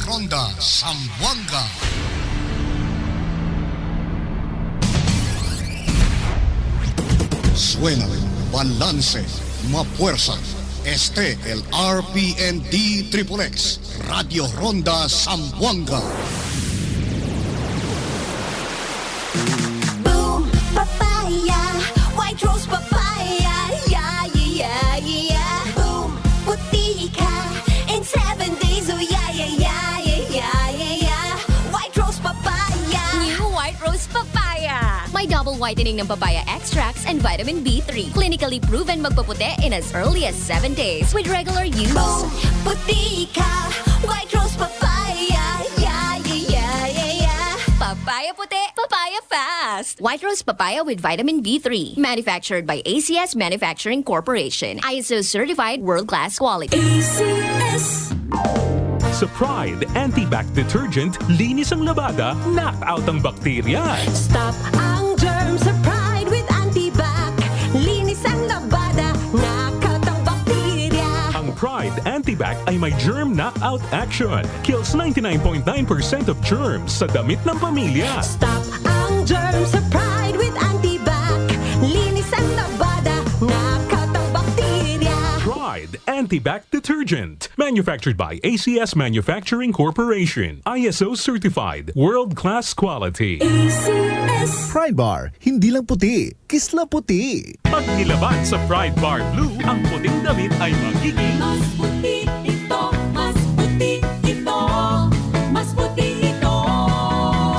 Ronda, Zamboanga. Suena, balance, mapuerza. Este el RPND XXX, Radio Ronda Zamboanga. Boom, papaya, white rose papaya, yeah, yeah, yeah. Boom, puti ka in 7 days, oh yeah, yeah, yeah, yeah, yeah, yeah. White rose papaya. New White Rose Papaya. May double whitening ng papaya extracts and vitamin B3. Clinically proven magpaputi in as early as 7 days with regular use. Boom, puti ka, white rose papaya, yeah, yeah, yeah, yeah, yeah. Papaya puti, papaya fast. White Rose Papaya with vitamin B3. Manufactured by ACS Manufacturing Corporation. ISO certified world-class quality. ACS. Sa Pride Anti-Bac Detergent, linis ang labada, knock out ang bakterya. Stop ang germs sa Pride with Antibac. Linis ang labada, knockout ang bakterya. Ang Pride Anti-Bac ay may germ knockout action. Kills 99.9% of germs sa damit ng pamilya. Stop ang germs sa Pride with Antibac. Linis ang labada, knockout ang bakterya. Pride Anti-Bac Detergent. Manufactured by ACS Manufacturing Corporation. ISO certified. World-class quality. ACS. Pride Bar, hindi lang puti, kisla puti. Pag nilaban sa Pride Bar Blue, ang puting damit ay magiging Mas puti ito, mas puti ito, mas puti ito.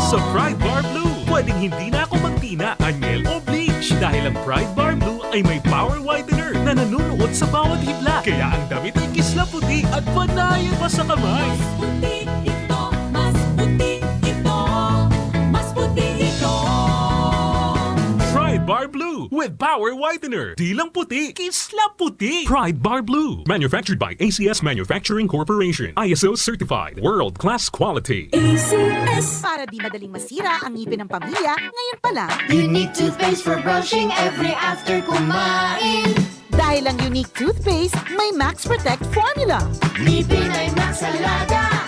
sa Pride Bar Blue. Pwedeng hindi na ako magtina, anyel o bleach dahil ang Pride Bar Blue ay may power whitener na nanunuot sa bawat hibla. Kaya ang damit ay kisla puti at panayan pa sa kamay. Mas puti ito, mas puti ito, mas puti ito. Pride Bar Blue with power whitener. Di lang puti, kisla puti. Pride Bar Blue. Manufactured by ACS Manufacturing Corporation. ISO certified. World-class quality. ACS. Para di madaling masira ang ngipin ng pamilya, ngayon pa lang. Unique toothpaste for brushing every after kumain. Dahil ang unique toothpaste, may Max Protect formula. Ngipin ay Max Alaga,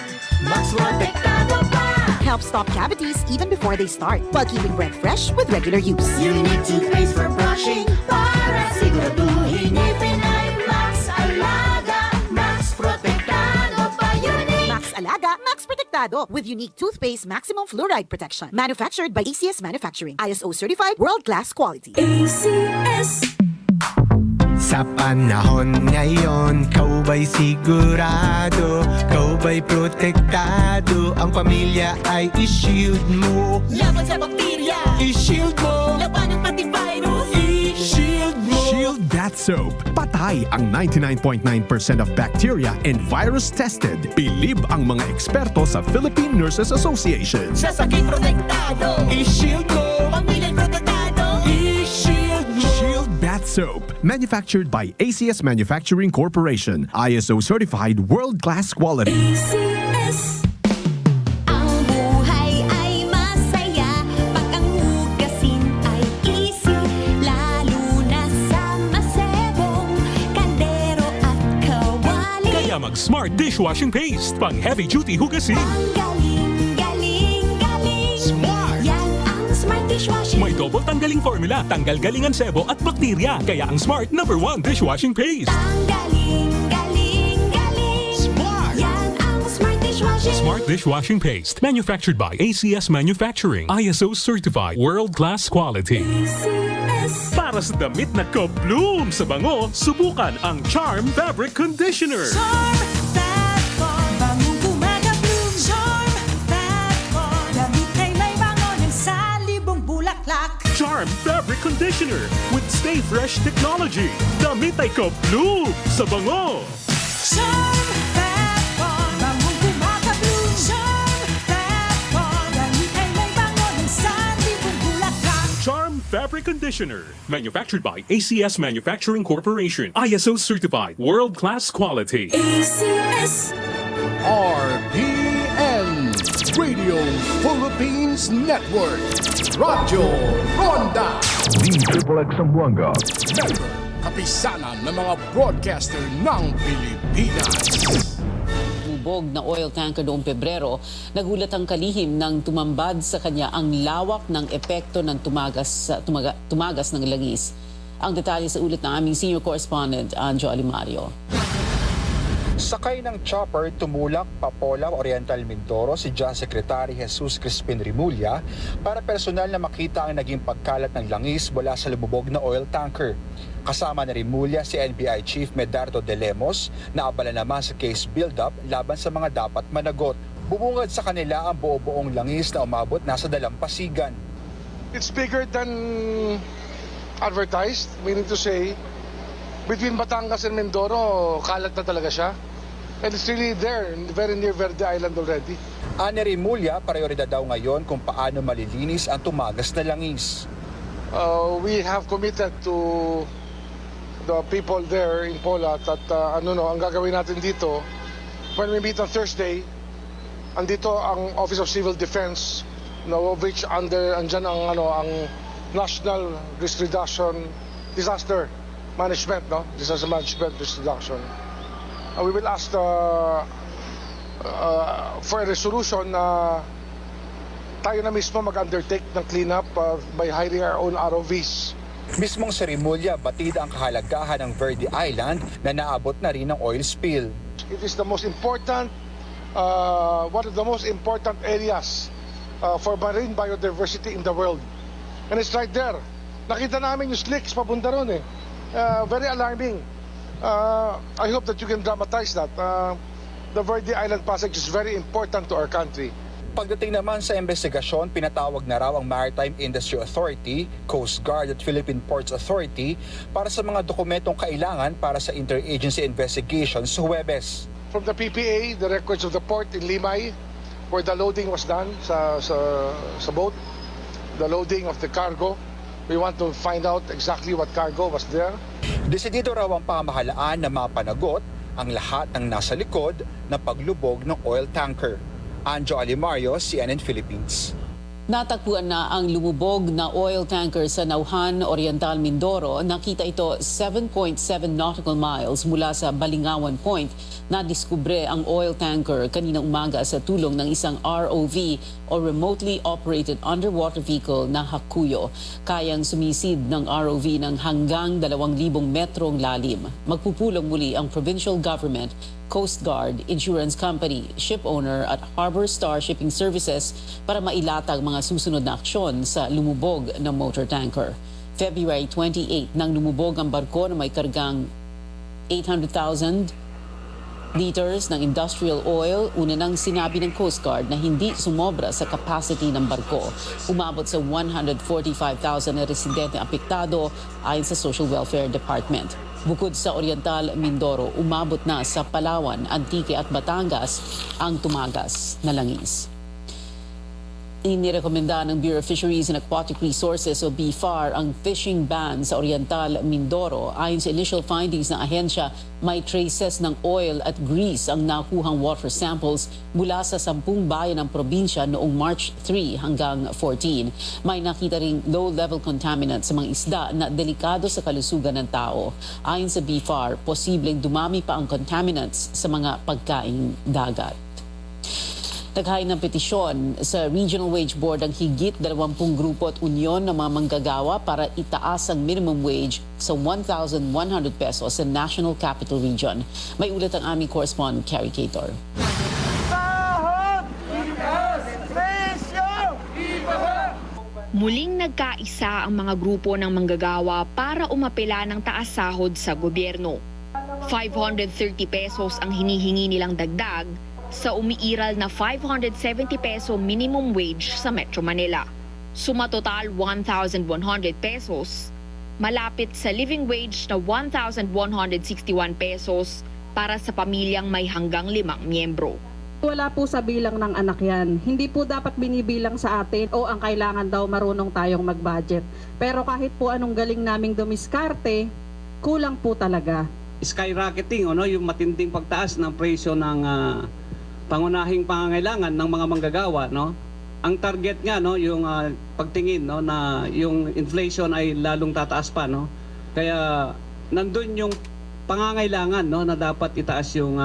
Max Protektado pa. Helps stop cavities even before they start, while keeping breath fresh with regular use. Unique toothpaste for brushing para siguraduhin ngipin ay Max Alaga, Max Protektado pa. Unique. Max Alaga, Max Protectado with unique toothpaste maximum fluoride protection. Manufactured by ACS Manufacturing. ISO certified world-class quality. ACS. Sa panahon ngayon, kau ba'y sigurado? Kau ba'y protektado? Ang pamilya ay i-shield mo. Laban sa bakterya, I-shield mo. laban ng pati virus. I-shield mo. Shield That Soap. Patay ang 99.9% of bacteria and virus tested. Bilib ang mga eksperto sa Philippine Nurses Association. Sa sakit protektado, I-shield mo. pamilya'y protektado. I-shield mo. Shield That Soap. Manufactured by ACS Manufacturing Corporation. ISO certified world-class quality. ACS. Ang buhay ay masaya pag ang hugasin ay easy, lalo na sa masebong kaldero at kawali. Kaya mag-smart dishwashing paste. Pang heavy-duty hugasin. Ang galing, galing, galing. Smart! Yan ang smart dishwashing. May double tanggaling formula, tanggal galingan sebo at bakterya. Kaya ang Smart #1 dishwashing paste. Ang galing, galing, galing. Smart! Yan ang smart dishwashing. Smart dishwashing paste. Manufactured by ACS Manufacturing. ISO certified. World-class quality. ACS. Para sa damit na ka-bloom sa bango, subukan ang Charm Fabric Conditioner. Charm Fat Bond, bangong gumagabloom. Charm Fat Bond, damit ay may bango ng salibong bulaklak. Charm Fabric Conditioner with Stay Fresh technology. Damit ay ka-bloom sa bango. Charm Fat Bond, bangong gumagabloom. Charm Fat Bond, damit ay may bango ng salibong bulaklak. Charm Fabric Conditioner. Manufactured by ACS Manufacturing Corporation. ISO certified. World-class quality. ACS. RPN Radio Philippines Network. Radio Ronda. DXXX Zamboanga. Member, kapisanan ng mga broadcaster ng Pilipinas. lumubog na oil tanker noong Pebrero, nagulat ang kalihim nang tumambad sa kanya ang lawak ng epekto ng tumagas ng langis. Ang detalye sa ulat ng aming senior correspondent, Anjo Alimario. Sakay ng chopper tumulak Papola, Oriental Mindoro si John Secretary Jesus Crispin Rimulya para personal na makita ang naging pagkalat ng langis mula sa lumubog na oil tanker. Kasama ni Rimulya si NBI Chief Medardo De Lemos na abala naman sa case build-up laban sa mga dapat managot. Bumungad sa kanila ang buo-buong langis na umabot nasa dalampasigan. It's bigger than advertised, meaning to say, between Batangas and Mindoro, kalat na talaga siya. And it's really there, very near Verde Island already. Ani Rimulya, prioridad daw ngayon kung paano malilinis ang tumagas na langis. We have committed to the people there in Polat at ang gagawin natin dito, when we meet on Thursday, andito ang Office of Civil Defense, of which andyan ang National Risk Reduction Disaster Management, Disaster Management Risk Reduction. We will ask for a resolution na tayo na mismo mag-undertake ng cleanup by hiring our own ROVs. Mismong si Rimulya batid ang kahalagahan ng Verde Island na naabot na rin ng oil spill. It is the most important, one of the most important areas for marine biodiversity in the world. And it's right there. Nakita namin yung slicks papunta ron eh. Very alarming. I hope that you can dramatize that. The Verde Island passage is very important to our country. Pagdating naman sa investigasyon, pinatawag na raw ang Maritime Industry Authority, Coast Guard at Philippine Ports Authority para sa mga dokumentong kailangan para sa interagency investigation sa Huwebes. From the PPA, the records of the port in Limay, where the loading was done sa boat, the loading of the cargo. We want to find out exactly what cargo was there. Desidido raw ang pamahalaan na mapanagot ang lahat ng nasa likod na paglubog ng oil tanker. Anjo Alimario, CNN Philippines. Natagpuan na ang lumubog na oil tanker sa Nauhan, Oriental Mindoro. Nakita ito 7.7 nautical miles mula sa Balingawan Point. Nadiskubre ang oil tanker kaninang umaga sa tulong ng isang ROV o Remotely Operated Underwater Vehicle na Hakuyo. Kayang sumisid ng ROV ng hanggang 2,000 metrong lalim. Magpupulong muli ang provincial government, Coast Guard, insurance company, ship owner at Harbor Star Shipping Services para mailatag mga susunod na aksyon sa lumubog na motor tanker. February 28 nang lumubog ang barko na may kargang 800,000 liters ng industrial oil. Una nang sinabi ng Coast Guard na hindi sumobra sa capacity ng barko. Umabot sa 145,000 na residente apektado ayon sa Social Welfare Department. Bukod sa Oriental Mindoro, umabot na sa Palawan, Antique at Batangas ang tumagas na langis. Inirekomenda ng Bureau of Fisheries and Aquatic Resources o BFAR ang fishing ban sa Oriental Mindoro. Ayon sa initial findings ng ahensya, may traces ng oil at grease ang nakuhang water samples mula sa 10 bayan ng probinsya noong March 3 hanggang 14. May nakita ring low-level contaminants sa mga isda na delikado sa kalusugan ng tao. Ayon sa BFAR, posibleng dumami pa ang contaminants sa mga pagkaing dagat. Naghain ng petisyon sa Regional Wage Board ang higit 20 grupo at unyon ng mga manggagawa para itaas ang minimum wage sa 1,100 pesos sa National Capital Region. May ulat ang aming correspondent, Carrie Cator. Muling nagkaisa ang mga grupo ng manggagawa para umapela ng taas sahod sa gobyerno. 530 pesos ang hinihingi nilang dagdag sa umiiral na 570 peso minimum wage sa Metro Manila. Sumatotal 1,100 pesos, malapit sa living wage na 1,161 pesos para sa pamilyang may hanggang 5 miyembro. Wala po sa bilang ng anak yan. Hindi po dapat binibilang sa atin o ang kailangan daw marunong tayong mag-budget. Pero kahit po anong galing naming dumiskarte, kulang po talaga. Skyrocketing, yung matinding pagtaas ng presyo ng pangunahing pangangailangan ng mga manggagawa, Ang target nga, yung pagtingin, na yung inflation ay lalong tataas pa, Kaya nandun yung pangangailangan, na dapat itaas yung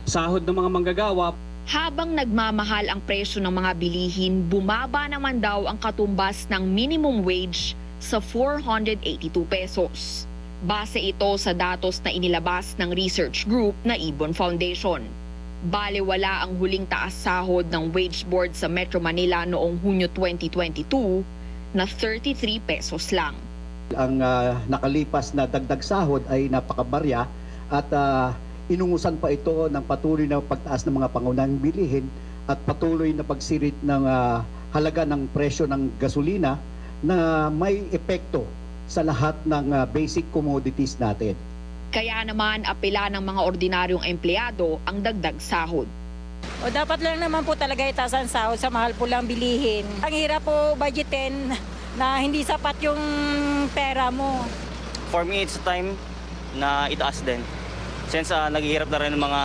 sahod ng mga manggagawa. Habang nagmamahal ang presyo ng mga bilihin, bumaba naman daw ang katumbas ng minimum wage sa 482 pesos. Base ito sa datos na inilabas ng research group na Ibon Foundation. Balewala ang huling taas sahod ng wage board sa Metro Manila noong Hunyo 2022 na 33 pesos lang. Ang nakalipas na dagdag sahod ay napakabarya at inungusan pa ito ng patuloy na pagtaas ng mga pangunahing bilihin at patuloy na pagsirit ng halaga ng presyo ng gasolina na may epekto sa lahat ng basic commodities natin. Kaya naman apela ng mga ordinaryong empleyado ang dagdag sahod. O dapat lang naman po talaga itaas ang sahod sa mahal po lang bilihin. Ang hirap po budgetin na hindi sapat yung pera mo. For me, it's time na itaas din. Since naghihirap na rin ng mga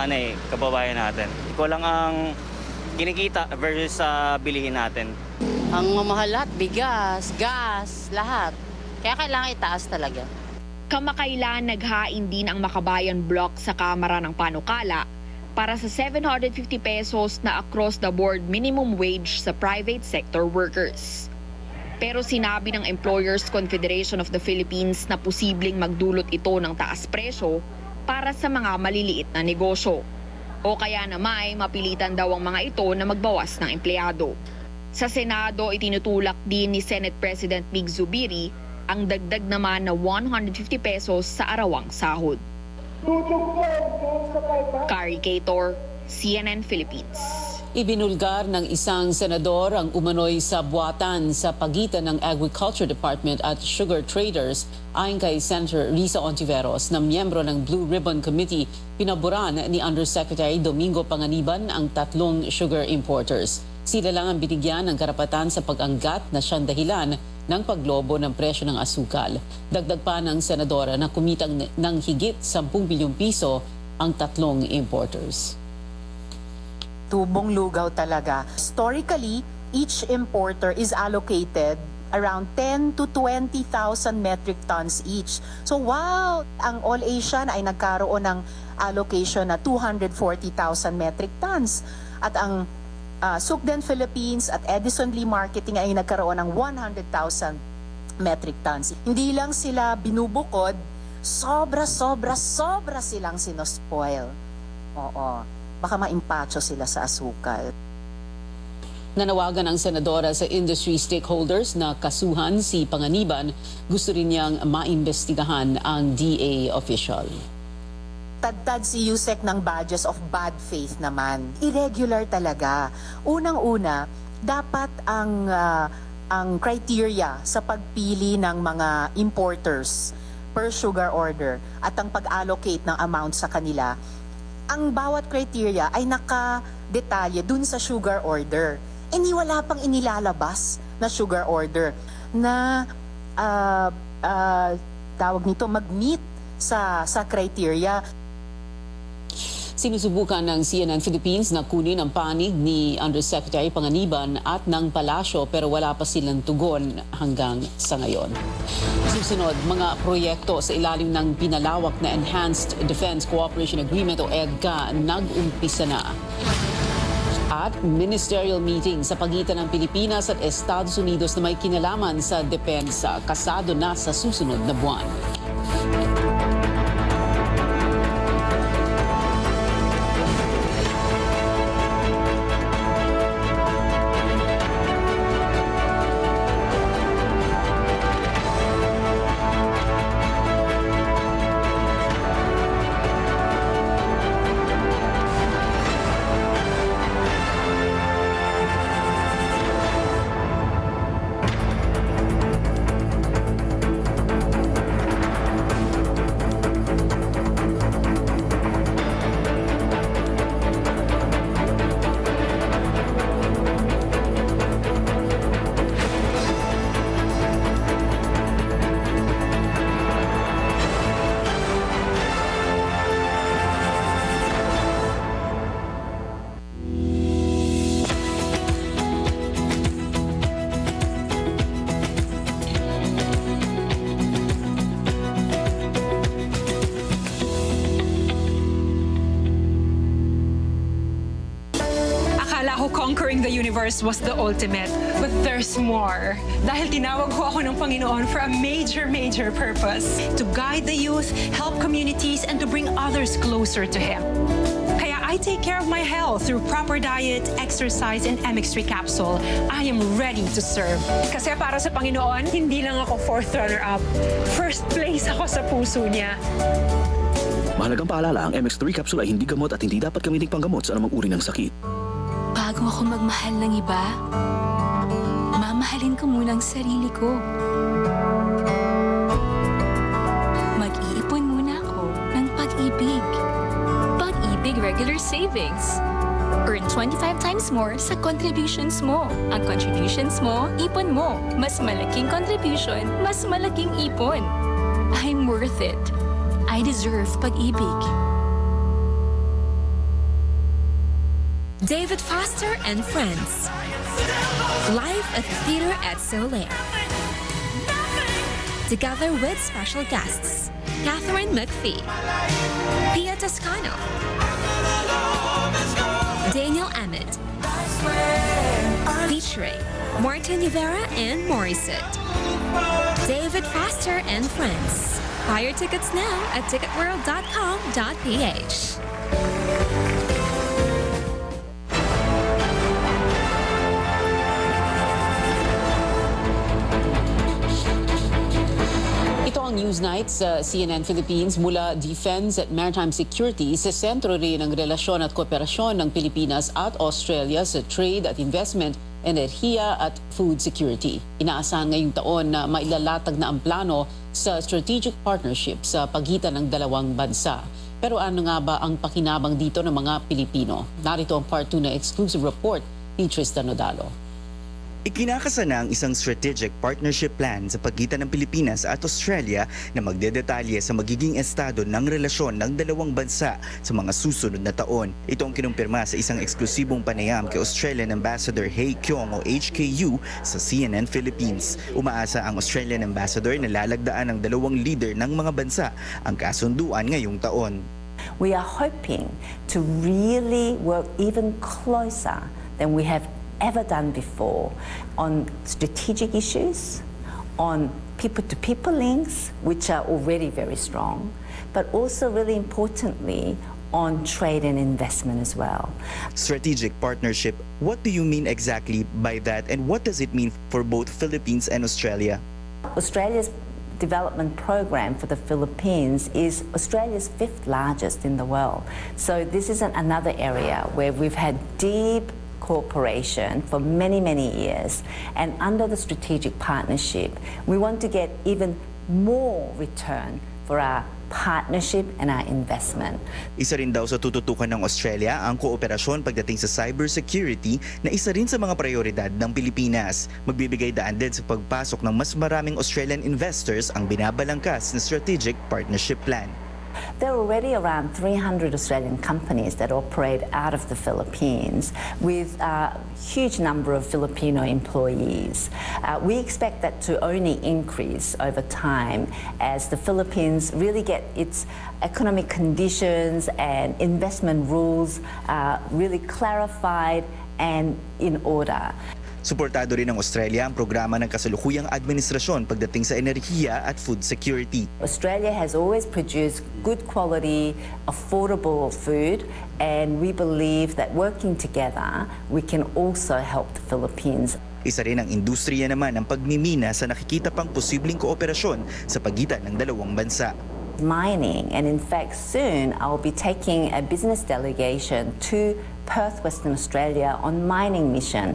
kababayan natin. Iko lang ang kinikita versus sa bilihin natin. Ang mamahal lahat, bigas, gas, lahat. Kaya kailangan itaas talaga. Kamakailan naghain din ang Makabayan Block sa Kamara ng Panukala para sa 750 pesos na across the board minimum wage sa private sector workers. Pero sinabi ng Employers Confederation of the Philippines na posibleng magdulot ito ng taas presyo para sa mga maliliit na negosyo. O kaya naman mapilitan daw ang mga ito na magbawas ng empleyado. Sa Senado, itinutulak din ni Senate President Mig Zubiri ang dagdag naman na 150 pesos sa arawang sahod. Kari Cator, CNN Philippines. Ibinulgar ng isang senador ang umano'y sabwatan sa pagitan ng Agriculture Department at sugar traders ayon kay Senator Risa Ontiveros na miyembro ng Blue Ribbon Committee. Pinaboran ni Undersecretary Domingo Panganiban ang 3 sugar importers. Sila lang ang binigyan ng karapatan sa pag-anggat na siyang dahilan ng paglobo ng presyo ng asukal. Dagdag pa ng senadora na kumitang ng higit 10 bilyong piso ang 3 importers. Tubong lugaw talaga. Historically, each importer is allocated around 10 to 20,000 metric tons each. So wow, ang All Asian ay nagkaroon ng allocation na 240,000 metric tons. At ang Sukden Philippines at Edison Lee Marketing ay nagkaroon ng 100,000 metric tons. Hindi lang sila binubukod, sobra silang sinospoil. Oo. Baka maimpacho sila sa asukal. Nanawagan ang senadora sa industry stakeholders na kasuhan si Panganiban. Gusto rin niyang maimbestigahan ang DA official. Tadtad si Yusek ng badges of bad faith naman. Irregular talaga. Unang-una, dapat ang criteria sa pagpili ng mga importers per sugar order at ang pag-allocate ng amount sa kanila, ang bawat criteria ay nakadetalye dun sa sugar order. Hindi wala pang inilalabas na sugar order na tawag nito mag-meet sa criteria. Sinusubukan ng CNN Philippines na kunin ang panig ni Undersecretary Panganiban at ng Palasyo pero wala pa silang tugon hanggang sa ngayon. Susunod, mga proyekto sa ilalim ng pinalawak na Enhanced Defense Cooperation Agreement o EDCA nag-umpisa na. At ministerial meeting sa pagitan ng Pilipinas at Estados Unidos na may kinalaman sa depensa kasado na sa susunod na buwan. conquering the universe was the ultimate. But there's more. Dahil tinawag ho ako ng Panginoon for a major purpose. To guide the youth, help communities, and to bring others closer to Him. Kaya I take care of my health through proper diet, exercise, and MX3 capsule. I am ready to serve. Kasi para sa Panginoon, hindi lang ako fourth runner-up. First place ako sa puso niya. Mahalagang paalala, ang MX3 capsule ay hindi gamot at hindi dapat gamitin panggamot sa anumang uri ng sakit. Bago ako magmahal ng iba, mamahalin ko muna ang sarili ko. Mag-iipon muna ako ng pag-ibig. Pag-ibig regular savings. Earn 25 times more sa contributions mo. Ang contributions mo, ipon mo. Mas malaking contribution, mas malaking ipon. I'm worth it. I deserve pag-ibig. David Foster and Friends. Live at the Theater at Soleil. Together with special guests, Catherine McPhee, Pia Toscano, Daniel Emmett, featuring Martin Rivera and Morissette. David Foster and Friends. Buy your tickets now at ticketworld.com.ph. Ito ang Newsnight sa CNN Philippines mula Defense at Maritime Security sa sentro rin ng relasyon at kooperasyon ng Pilipinas at Australia sa trade at investment, enerhiya at food security. Inaasahan ngayong taon na mailalatag na ang plano sa strategic partnership sa pagitan ng dalawang bansa. Pero ano nga ba ang pakinabang dito ng mga Pilipino? Narito ang part 2 na exclusive report ni Tristan Nodalo. Ikinakasa na ang isang strategic partnership plan sa pagitan ng Pilipinas at Australia na magdedetalye sa magiging estado ng relasyon ng dalawang bansa sa mga susunod na taon. Ito ang kinumpirma sa isang eksklusibong panayam kay Australian Ambassador Hae Kyung o HKU sa CNN Philippines. Umaasa ang Australian Ambassador na lalagdaan ng dalawang leader ng mga bansa ang kasunduan ngayong taon. We are hoping to really work even closer than we have ever done before on strategic issues, on people-to-people links, which are already very strong, but also really importantly on trade and investment as well. Strategic partnership, what do you mean exactly by that, and what does it mean for both Philippines and Australia? Australia's development program for the Philippines is Australia's 5th largest in the world. So this is another area where we've had deep cooperation for many years, and under the strategic partnership we want to get even more return for our partnership and our investment. Isa rin daw sa tututukan ng Australia ang kooperasyon pagdating sa cybersecurity na isa rin sa mga prioridad ng Pilipinas. Magbibigay daan din sa pagpasok ng mas maraming Australian investors ang binabalangkas na strategic partnership plan. There are already around 300 Australian companies that operate out of the Philippines with a huge number of Filipino employees. We expect that to only increase over time as the Philippines really get its economic conditions and investment rules really clarified and in order. Suportado rin ng Australia ang programa ng kasalukuyang administrasyon pagdating sa enerhiya at food security. Australia has always produced good quality, affordable food, and we believe that working together, we can also help the Philippines. Isa rin ang industriya naman ng pagmimina sa nakikita pang posibleng kooperasyon sa pagitan ng dalawang bansa. Mining, and in fact soon I'll be taking a business delegation to Perth, Western Australia on mining mission.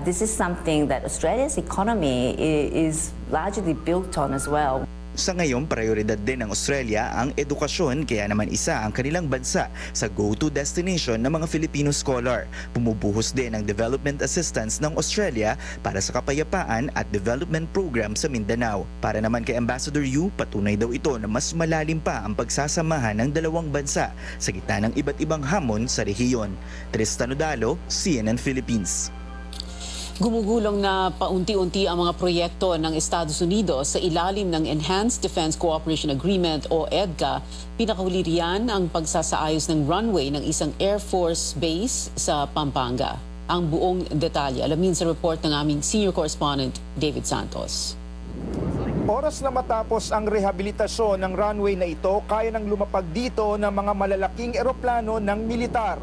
This is something that Australia's economy is largely built on as well. Sa ngayon, prioridad din ng Australia ang edukasyon, kaya naman isa ang kanilang bansa sa go-to destination ng mga Filipino scholar. Bumubuhos din ang development assistance ng Australia para sa kapayapaan at development program sa Mindanao. Para naman kay Ambassador Yu, patunay daw ito na mas malalim pa ang pagsasamahan ng dalawang bansa sa gitna ng iba't ibang hamon sa rehiyon. Tristan Nodalo, CNN Philippines. Gumugulong na paunti-unti ang mga proyekto ng Estados Unidos sa ilalim ng Enhanced Defense Cooperation Agreement o EDCA. Pinakahuli riyan ang pagsasaayos ng runway ng isang Air Force base sa Pampanga. ang buong detalye. Alamin sa report ng aming senior correspondent David Santos. Oras na matapos ang rehabilitasyon ng runway na ito, kaya nang lumapag dito ng mga malalaking eroplano ng militar.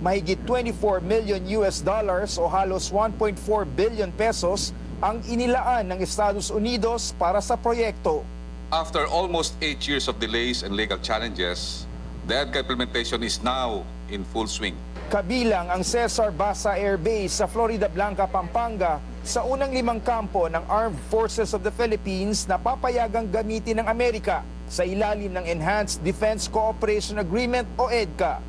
Mahigit 24 million US dollars o halos 1.4 billion pesos ang inilaan ng Estados Unidos para sa proyekto. After almost 8 years of delays and legal challenges, the EDCA implementation is now in full swing. Kabilang ang Cesar Basa Air Base sa Florida Blanca, Pampanga, sa unang 5 kampo ng Armed Forces of the Philippines na papayagang gamitin ng Amerika sa ilalim ng Enhanced Defense Cooperation Agreement o EDCA.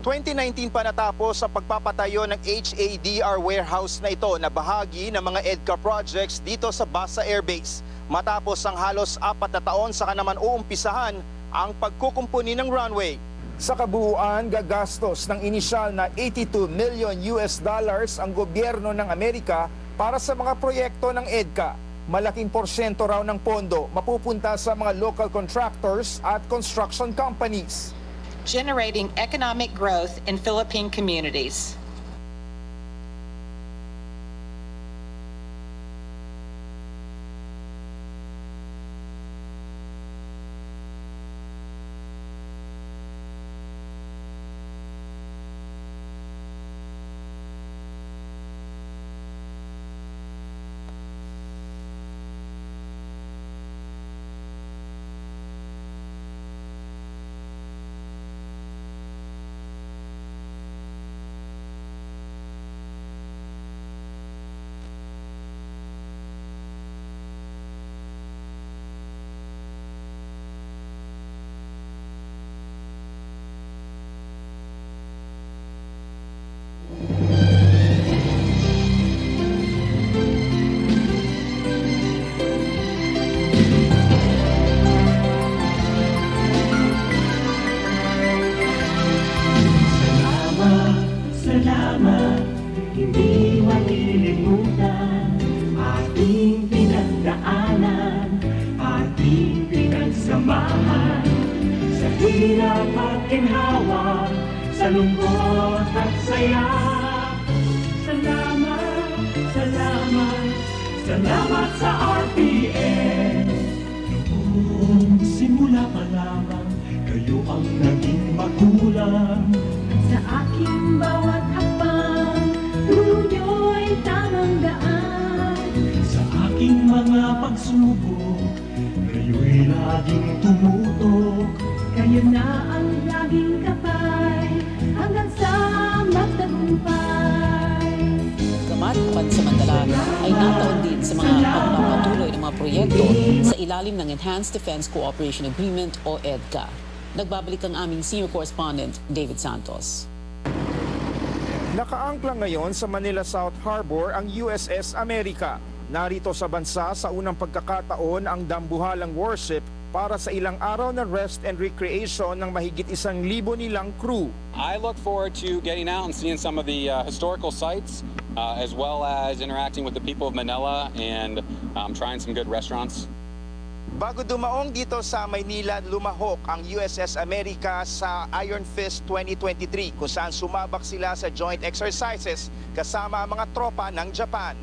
2019 pa natapos sa pagpapatayo ng HADR warehouse na ito na bahagi ng mga EDCA projects dito sa Basa Air Base. Matapos ang halos 4 na taon saka naman uumpisahan ang pagkukumpuni ng runway. Sa kabuuan, gagastos ng inisyal na 82 million US dollars ang gobyerno ng Amerika para sa mga proyekto ng EDCA. Malaking porsyento raw ng pondo mapupunta sa mga local contractors at construction companies. Generating economic growth in Philippine communities. Salamat, hindi malilimutan ating pinagdaanan, ating pinagsamahan sa hirap at ginhawa, sa lungkot at saya. Salamat, salamat, salamat sa RPN. Noong simula pa lamang, kayo ang naging magulang. Sa aking bawat hakbang, turo nyo'y tamang daan. Sa aking mga pagsubok, kayo'y laging tumutok. Kayo na ang laging kapay, hanggang sa magtagumpay. Gamat pansamantala ay nataon din sa mga pagpapatuloy ng mga proyekto sa ilalim ng Enhanced Defense Cooperation Agreement o EDCA. Nagbabalik ang aming senior correspondent, David Santos. Nakaangkla ngayon sa Manila South Harbor ang USS America. Narito sa bansa sa unang pagkakataon ang dambuhalang warship para sa ilang araw na rest and recreation ng mahigit 1,000 nilang crew. I look forward to getting out and seeing some of the historical sites as well as interacting with the people of Manila and trying some good restaurants. Bago dumaong dito sa Maynila, lumahok ang USS America sa Iron Fist 2023 kung saan sumabak sila sa joint exercises kasama ang mga tropa ng Japan.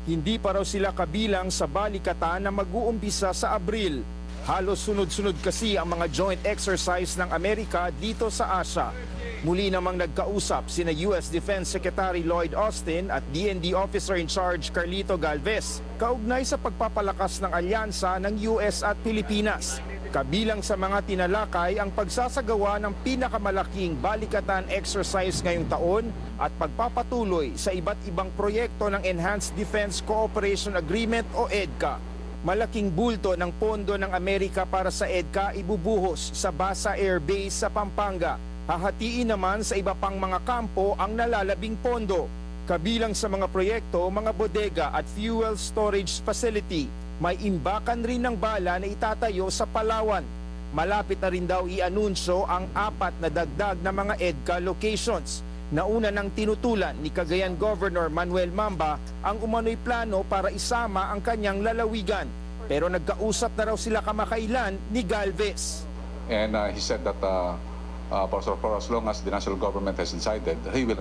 Hindi pa raw sila kabilang sa balikatan na mag-uumpisa sa Abril. Halos sunod-sunod kasi ang mga joint exercise ng Amerika dito sa Asia. Muli namang nagkausap sina US Defense Secretary Lloyd Austin at DND Officer in Charge Carlito Galvez kaugnay sa pagpapalakas ng alyansa ng US at Pilipinas. Kabilang sa mga tinalakay ang pagsasagawa ng pinakamalaking balikatan exercise ngayong taon at pagpapatuloy sa iba't ibang proyekto ng Enhanced Defense Cooperation Agreement o EDCA. Malaking bulto ng pondo ng Amerika para sa EDCA ibubuhos sa Basa Air Base sa Pampanga. Hahatiin naman sa iba pang mga kampo ang nalalabing pondo. Kabilang sa mga proyekto, mga bodega at fuel storage facility. May imbakan rin ng bala na itatayo sa Palawan. Malapit na rin daw i-anunsyo ang 4 na dagdag na mga EDCA locations. Nauna nang tinutulan ni Cagayan Governor Manuel Mamba ang umano'y plano para isama ang kanyang lalawigan. Pero nagkausap na raw sila kamakailan ni Galvez. And he said that for as long as the national government has decided, he will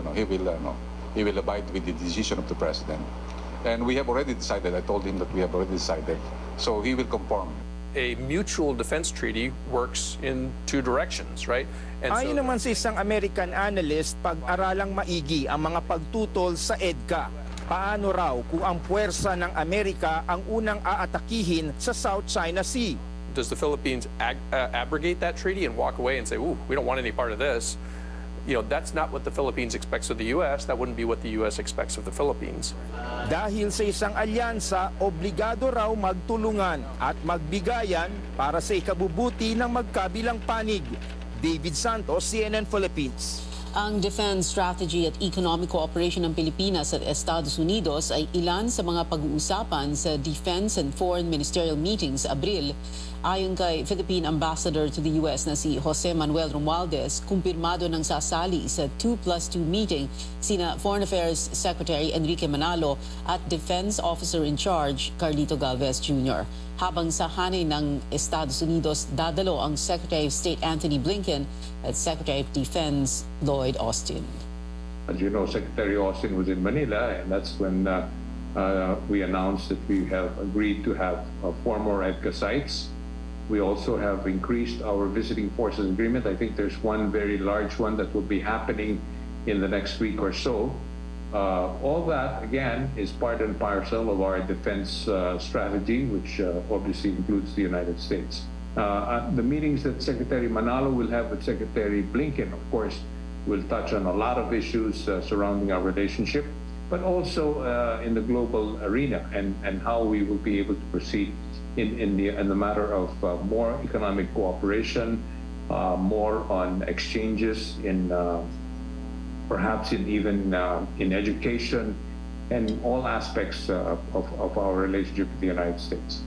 he will abide with the decision of the President. And we have already decided, I told him that we have already decided, so he will conform. A mutual defense treaty works in two directions, right? Ayon naman sa isang American analyst, pag-aralang maigi ang mga pagtutol sa EDCA. Paano raw kung ang puwersa ng Amerika ang unang aatakihin sa South China Sea? Does the Philippines abrogate that treaty and walk away and say, "Ooh, we don't want any part of this"? You know, that's not what the Philippines expects of the U.S. That wouldn't be what the U.S. expects of the Philippines. Dahil sa isang alyansa, obligado raw magtulungan at magbigayan para sa ikabubuti ng magkabilang panig. David Santos, CNN Philippines. Ang defense strategy at economic cooperation ng Pilipinas at Estados Unidos ay ilan sa mga pag-uusapan sa Defense and Foreign Ministerial Meetings sa Abril. Ayon kay Philippine Ambassador to the U.S. na si Jose Manuel Romualdez, kumpirmado ng sasali sa 2+2 meeting sina Foreign Affairs Secretary Enrique Manalo at Defense Officer in Charge Carlito Galvez Jr. Habang sa hanay ng Estados Unidos, dadalo ang Secretary of State Anthony Blinken at Secretary of Defense Lloyd Austin. As you know, Secretary Austin was in Manila, and that's when we announced that we have agreed to have 4 more EDCA sites. We also have increased our visiting forces agreement. I think there's one very large one that will be happening in the next week or so. All that, again, is part and parcel of our defense strategy, which obviously includes the United States. The meetings that Secretary Manalo will have with Secretary Blinken, of course, will touch on a lot of issues surrounding our relationship, but also in the global arena and how we will be able to proceed in the matter of more economic cooperation, more on exchanges in perhaps even in education and all aspects of our relationship with the United States.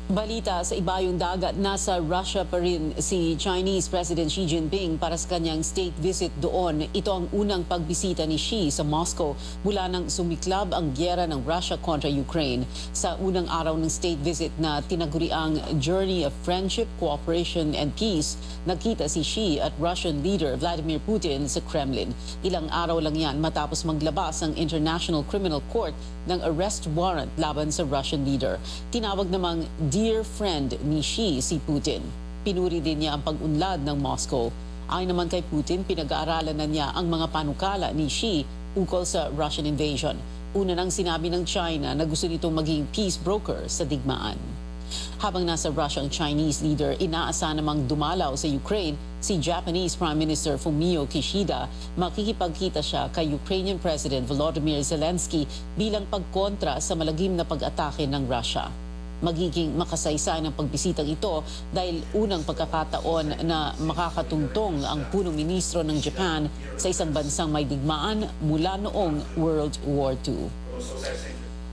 Balita sa ibayong dagat, nasa Russia pa rin si Chinese President Xi Jinping para sa kanyang state visit doon. Ito ang unang pagbisita ni Xi sa Moscow mula nang sumiklab ang gyera ng Russia kontra Ukraine. Sa unang araw ng state visit na tinaguriang Journey of Friendship, Cooperation and Peace, nagkita si Xi at Russian leader Vladimir Putin sa Kremlin. Ilang araw lang yan matapos maglabas ang International Criminal Court ng arrest warrant laban sa Russian leader. Tinawag namang dear friend ni Xi si Putin. Pinuri din niya ang pag-unlad ng Moscow. Ayon naman kay Putin, pinag-aaralan na niya ang mga panukala ni Xi ukol sa Russian invasion. Una nang sinabi ng China na gusto nitong maging peace broker sa digmaan. Habang nasa Russia ang Chinese leader, inaasahan namang dumalaw sa Ukraine si Japanese Prime Minister Fumio Kishida. Makikipagkita siya kay Ukrainian President Volodymyr Zelensky bilang pagkontra sa malagim na pag-atake ng Russia. Magiging makasaysay ng pagbisitang ito dahil unang pagkakataon na makakatungtong ang punong ministro ng Japan sa isang bansang may digmaan mula noong World War II.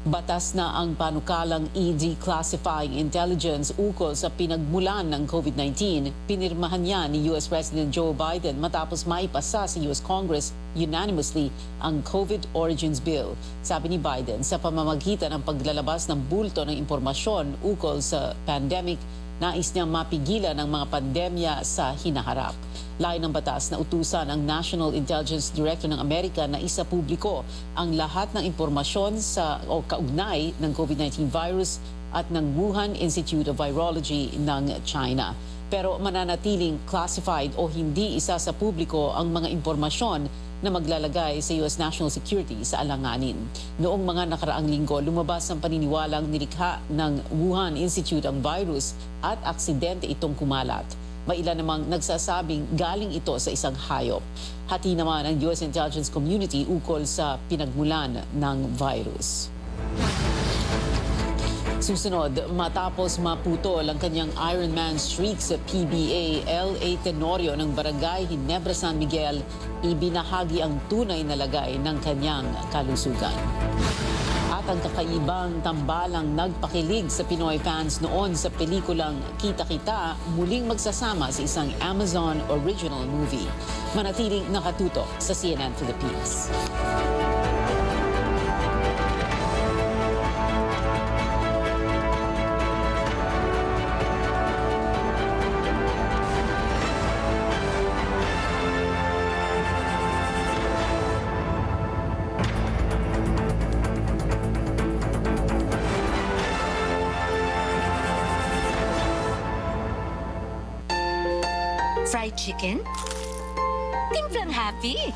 Batas na ang panukalang i-declassifying intelligence ukol sa pinagmulan ng COVID-19. Pinirmahan niya ni US President Joe Biden matapos maipasa sa US Congress unanimously ang COVID Origins Bill. Sabi ni Biden, sa pamamagitan ng paglalabas ng bulto ng impormasyon ukol sa pandemic, nais niyang mapigilan ang mga pandemya sa hinaharap. Layo ng batas na utusan ang National Intelligence Director ng Amerika na isapubliko ang lahat ng impormasyon sa o kaugnay ng COVID-19 virus at ng Wuhan Institute of Virology ng China. Pero mananatiling classified o hindi isa sa publiko ang mga impormasyon na maglalagay sa US national security sa alanganin. Noong mga nakaraang linggo, lumabas ang paniniwalang nilikha ng Wuhan Institute ang virus at aksidente itong kumalat. May ilan namang nagsasabing galing ito sa isang hayop. Hati naman ang US intelligence community ukol sa pinagmulan ng virus. Susunod, matapos maputol ang kanyang Ironman streak sa PBA, L.A. Tenorio ng Barangay Ginebra San Miguel, ibinahagi ang tunay na lagay ng kanyang kalusugan. At ang kakaibang tambalang nagpakilig sa Pinoy fans noon sa pelikulang Kita Kita, muling magsasama sa isang Amazon original movie. Manatiling nakatutok sa CNN Philippines. Fried chicken? Timplang happy!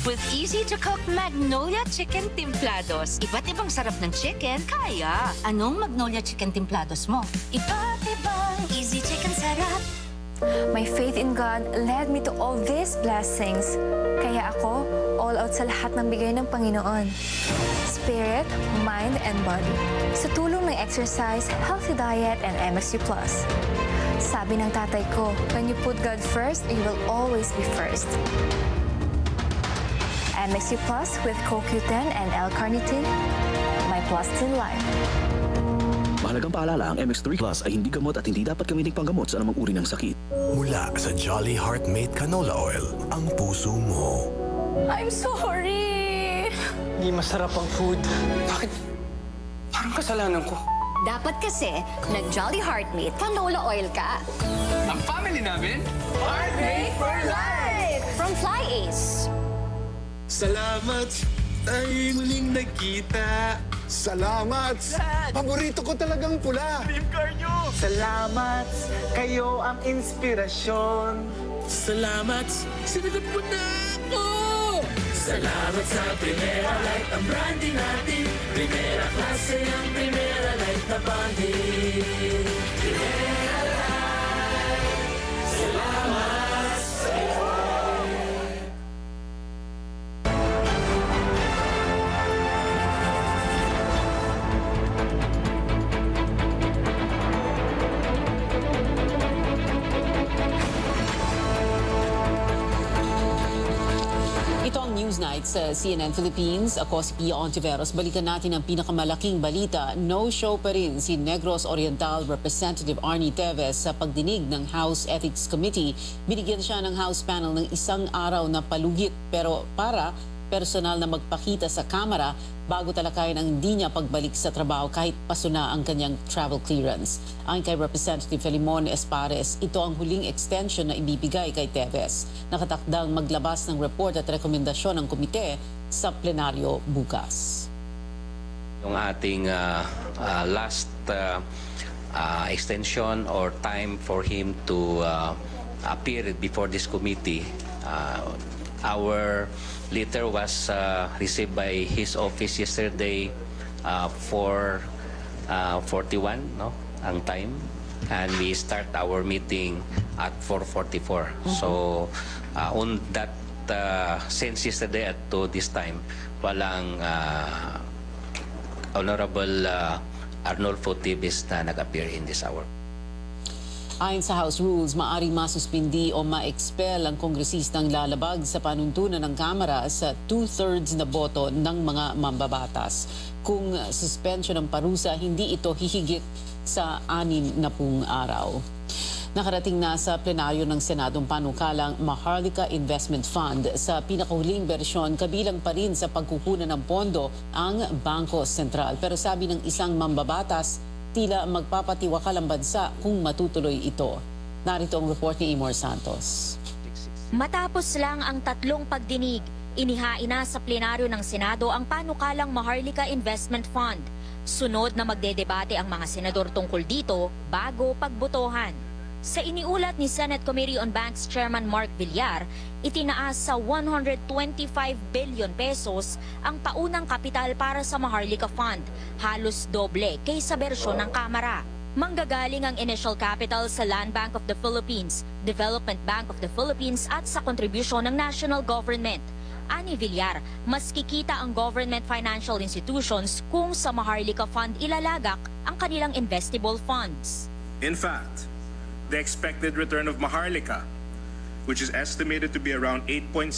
With easy-to-cook Magnolia Chicken Timplados. Iba't ibang sarap ng chicken, kaya. Anong Magnolia Chicken Timplados mo? Iba't ibang easy chicken sarap. My faith in God led me to all these blessings. Kaya ako, all out sa lahat ng bigay ng Panginoon. Spirit, mind, and body. Sa tulong ng exercise, healthy diet, and MSU+. Sabi ng tatay ko, when you put God first, you will always be first. MSU Plus with CoQ10 and L-carnitine, my plus in life. Mahalagang paalala, ang MX3 Plus ay hindi gamot at hindi dapat gamitin panggamot sa anumang uri ng sakit. Mula sa Jolly Heartmate Canola Oil, ang puso mo. I'm sorry! Hindi masarap ang food. Bakit? Parang kasalanan ko. Dapat kasi, nag-Jolly Heartmate Canola Oil ka. Ang family namin? Heartmate for life! From Fly Ace. Salamat! Tayo muling nagkita. Salamat! Paborito ko talagang pula. Dream car nyo! Salamat! Kayo ang inspirasyon. Salamat! Sinagot mo na ako! Salamat sa Primera Light, ang branding natin. Primera klase ang Primera Light na bonding. Primera Light, salamat sa'yo. Ito ang Newsnight sa CNN Philippines. Ako si Pia Ontiveros. Balikan natin ang pinakamalaking balita. No-show pa rin si Negros Oriental Representative Arnie Teves sa pagdinig ng House Ethics Committee. Binigyan siya ng House panel ng isang araw na palugit pero para personal na magpakita sa kamera bago talakayin ang hindi niya pagbalik sa trabaho kahit paso na ang kanyang travel clearance. Ayon kay Representative Felimon Espares, ito ang huling extension na ibibigay kay Teves. Nakatakdang maglabas ng report at rekomendasyon ng komite sa plenaryo bukas. Yung ating last extension or time for him to appear before this committee, our letter was received by his office yesterday 4:41 ang time, and we start our meeting at 4:44. So on that since yesterday at to this time, walang Honorable Arnolfo Tibis na nag-appear in this hour. Ayon sa House Rules, maaaring masuspindi o ma-expel ang kongresistang lalabag sa panuntunan ng Kamara sa 2/3 na boto ng mga mambabatas. Kung suspension ng parusa, hindi ito hihigit sa 60 araw. Nakarating na sa plenaryo ng Senado ang panukalang Maharlika Investment Fund. Sa pinakahuling bersyon, kabilang pa rin sa pagkukunan ng pondo ang Bangko Sentral. Pero sabi ng isang mambabatas, tila magpapatiwakal ang bansa kung matutuloy ito. Narito ang report ni Imor Santos. Matapos lang ang tatlong pagdinig, inihain na sa plenaryo ng Senado ang panukalang Maharlika Investment Fund. Sunod na magdedebate ang mga senador tungkol dito bago pagbotohan. Sa iniulat ni Senate Committee on Banks Chairman Mark Villar, itinaas sa 125 billion pesos ang paunang kapital para sa Maharlika Fund, halos doble kaysa bersyon ng Kamara. Manggagaling ang initial capital sa Land Bank of the Philippines, Development Bank of the Philippines at sa kontribusyon ng national government. Ani Villar, mas kikita ang government financial institutions kung sa Maharlika Fund ilalagak ang kanilang investable funds. In fact, the expected return of Maharlika, which is estimated to be around 8.6%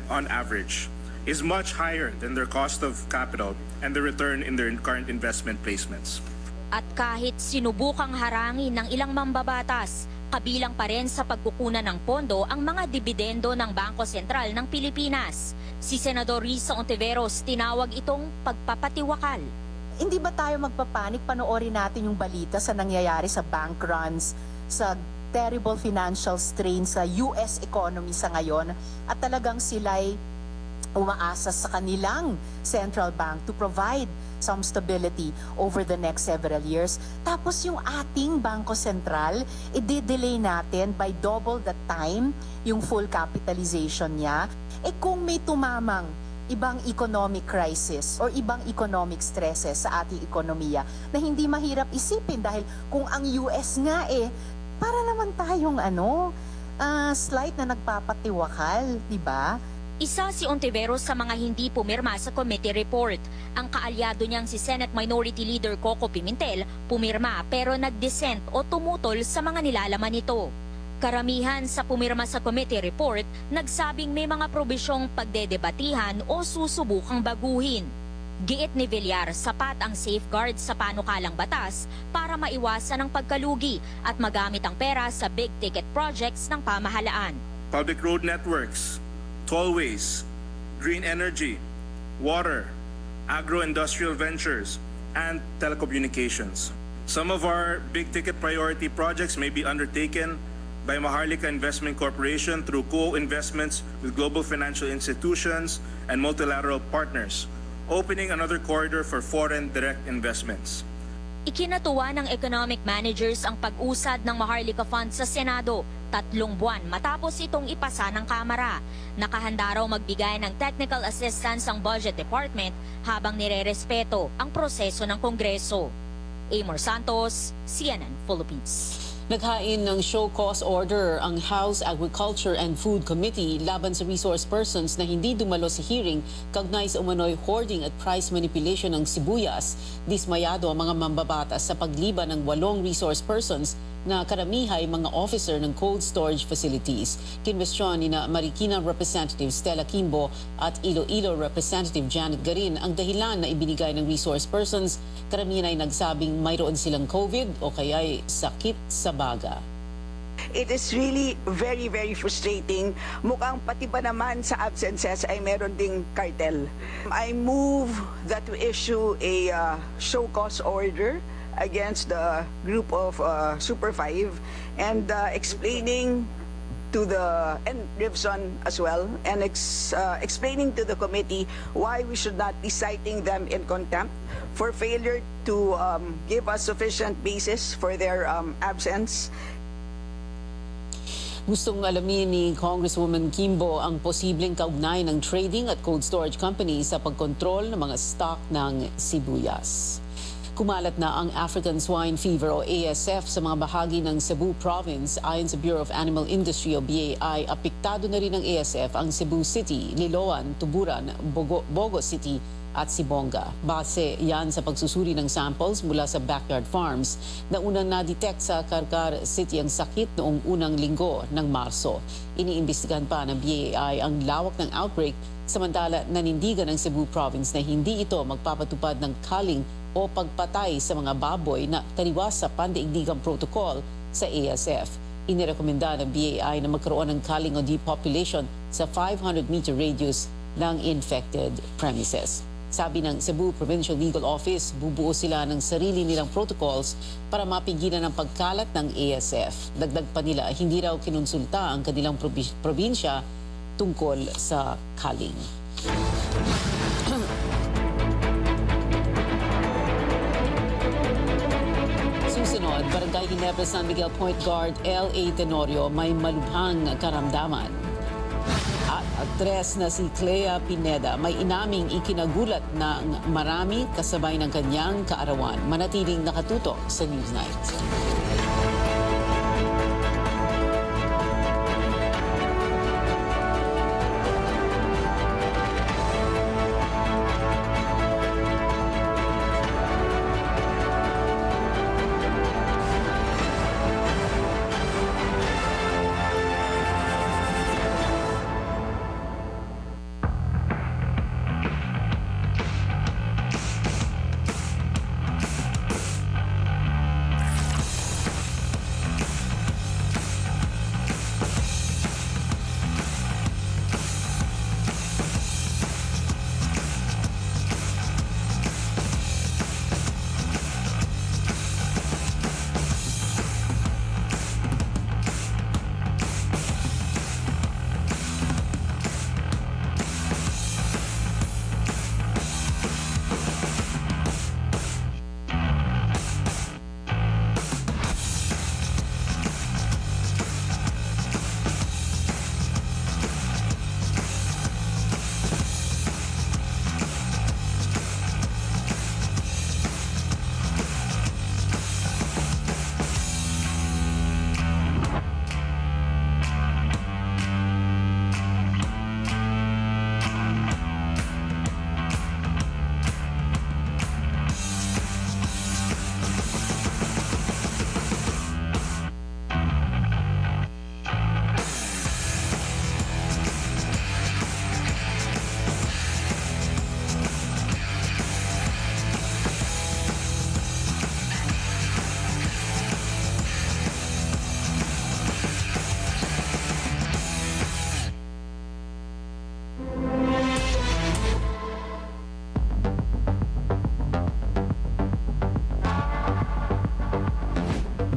on average, is much higher than their cost of capital and the return in their current investment placements. At kahit sinubukang harangin ng ilang mambabatas, kabilang pa rin sa pagkukunan ng pondo ang mga dibidendo ng Bangko Sentral ng Pilipinas. Si Senador Risa Ontiveros tinawag itong pagpapatiwakal. Hindi ba tayo magpapanik? Panoorin natin yung balita sa nangyayari sa bank runs, sa terrible financial strain sa US economy sa ngayon, at talagang sila'y umaasa sa kanilang central bank to provide some stability over the next several years. Tapos yung ating Bangko Sentral, i-delay natin by double the time yung full capitalization niya. Kung may tumamang ibang economic crisis or ibang economic stresses sa ating ekonomiya na hindi mahirap isipin dahil kung ang US nga para naman tayong slight na nagpapatiwakal, di ba? Isa si Ontiveros sa mga hindi pumirma sa committee report. Ang kaalyado niyang si Senate Minority Leader Coco Pimentel pumirma pero nag-dissent o tumutol sa mga nilalaman nito. Karamihan sa pumirma sa committee report nagsabing may mga probisyong pagdedebatihan o susubukang baguhin. Giit ni Villar, sapat ang safeguard sa panukalang batas para maiwasan ang pagkalugi at magamit ang pera sa big-ticket projects ng pamahalaan. Public road networks, tollways, green energy, water, agro-industrial ventures, and telecommunications. Some of our big-ticket priority projects may be undertaken by Maharlika Investment Corporation through co-investments with global financial institutions and multilateral partners, opening another corridor for foreign direct investments. Ikinatuwa ng economic managers ang pag-usad ng Maharlika Fund sa Senado 3 buwan matapos itong ipasa ng Kamara. Nakahanda raw magbigay ng technical assistance ang Budget Department habang nirerespeto ang proseso ng Kongreso. Amor Santos, CNN Philippines. Naghain ng show cause order ang House Agriculture and Food Committee laban sa resource persons na hindi dumalo sa hearing kaugnay sa umano'y hoarding at price manipulation ng sibuyas. Dismayado ang mga mambabatas sa pagliban ng 8 resource persons na karamihay mga officer ng cold storage facilities. Kinwestiyon ni Marikina Representative Stella Kimbo at Iloilo Representative Janet Garin ang dahilan na ibinigay ng resource persons. Karamihan ay nagsabing mayroon silang COVID o kaya'y sakit sa baga. It is really very, very frustrating. Mukhang pati ba naman sa absences ay meron ding cartel. I move that we issue a show cause order against the group of Super 5 and explaining to the, and Rivson as well, and explaining to the committee why we should not be citing them in contempt for failure to give us sufficient basis for their absence. Gustong alamin ni Congresswoman Kimbo ang posibleng kaugnay ng trading at cold storage companies sa pagkontrol ng mga stock ng sibuyas. Kumalat na ang African Swine Fever o ASF sa mga bahagi ng Cebu Province. Ayon sa Bureau of Animal Industry o BAI, apektado na rin ng ASF ang Cebu City, Liloan, Tuburan, Bogo City at Sibonga. Base yan sa pagsusuri ng samples mula sa backyard farms na unang na-detect sa Karkar City ang sakit noong unang linggo ng Marso. Iniimbestigahan pa ng BAI ang lawak ng outbreak samantala nanindigan ng Cebu Province na hindi ito magpapatupad ng culling o pagpatay sa mga baboy na taliwas sa pandaigdigang protocol sa ASF. Inirekomenda ng BAI na magkaroon ng culling o depopulation sa 500-meter radius ng infected premises. Sabi ng Cebu Provincial Legal Office, bubuo sila ng sarili nilang protocols para mapigilan ang pagkalat ng ASF. Dagdag pa nila, hindi raw kinonsulta ang kanilang probinsya tungkol sa culling. Susunod, Barangay Ginebra San Miguel Point Guard L.A. Tenorio may malubhang karamdaman. At aktres na si Clea Pineda may inaming ikinagulat ng marami kasabay ng kanyang kaarawan. Manatiling nakatutok sa Newsnight.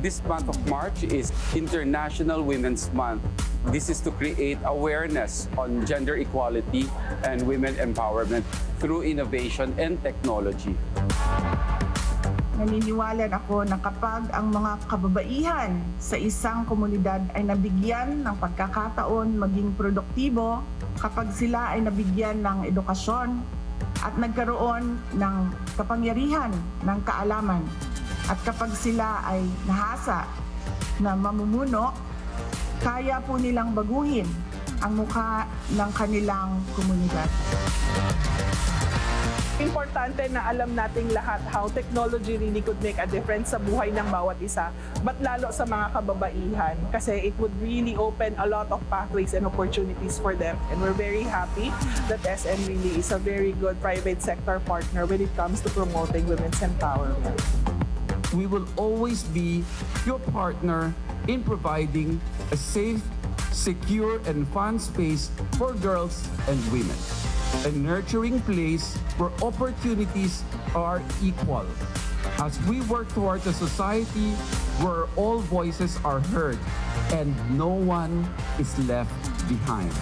this month of March is International Women's Month. This is to create awareness on gender equality and women empowerment through innovation and technology. Naniniwala ako na kapag ang mga kababaihan sa isang komunidad ay nabigyan ng pagkakataon maging produktibo, kapag sila ay nabigyan ng edukasyon at nagkaroon ng kapangyarihan ng kaalaman, at kapag sila ay nahasa na mamumuno, kaya po nilang baguhin ang mukha ng kanilang komunidad. Importante na alam nating lahat how technology really could make a difference sa buhay ng bawat isa, but lalo sa mga kababaihan, kasi it would really open a lot of pathways and opportunities for them. And we're very happy that SM really is a very good private sector partner when it comes to promoting women's empowerment. We will always be your partner in providing a safe, secure, and fun space for girls and women. A nurturing place where opportunities are equal. As we work towards a society where all voices are heard and no one is left behind.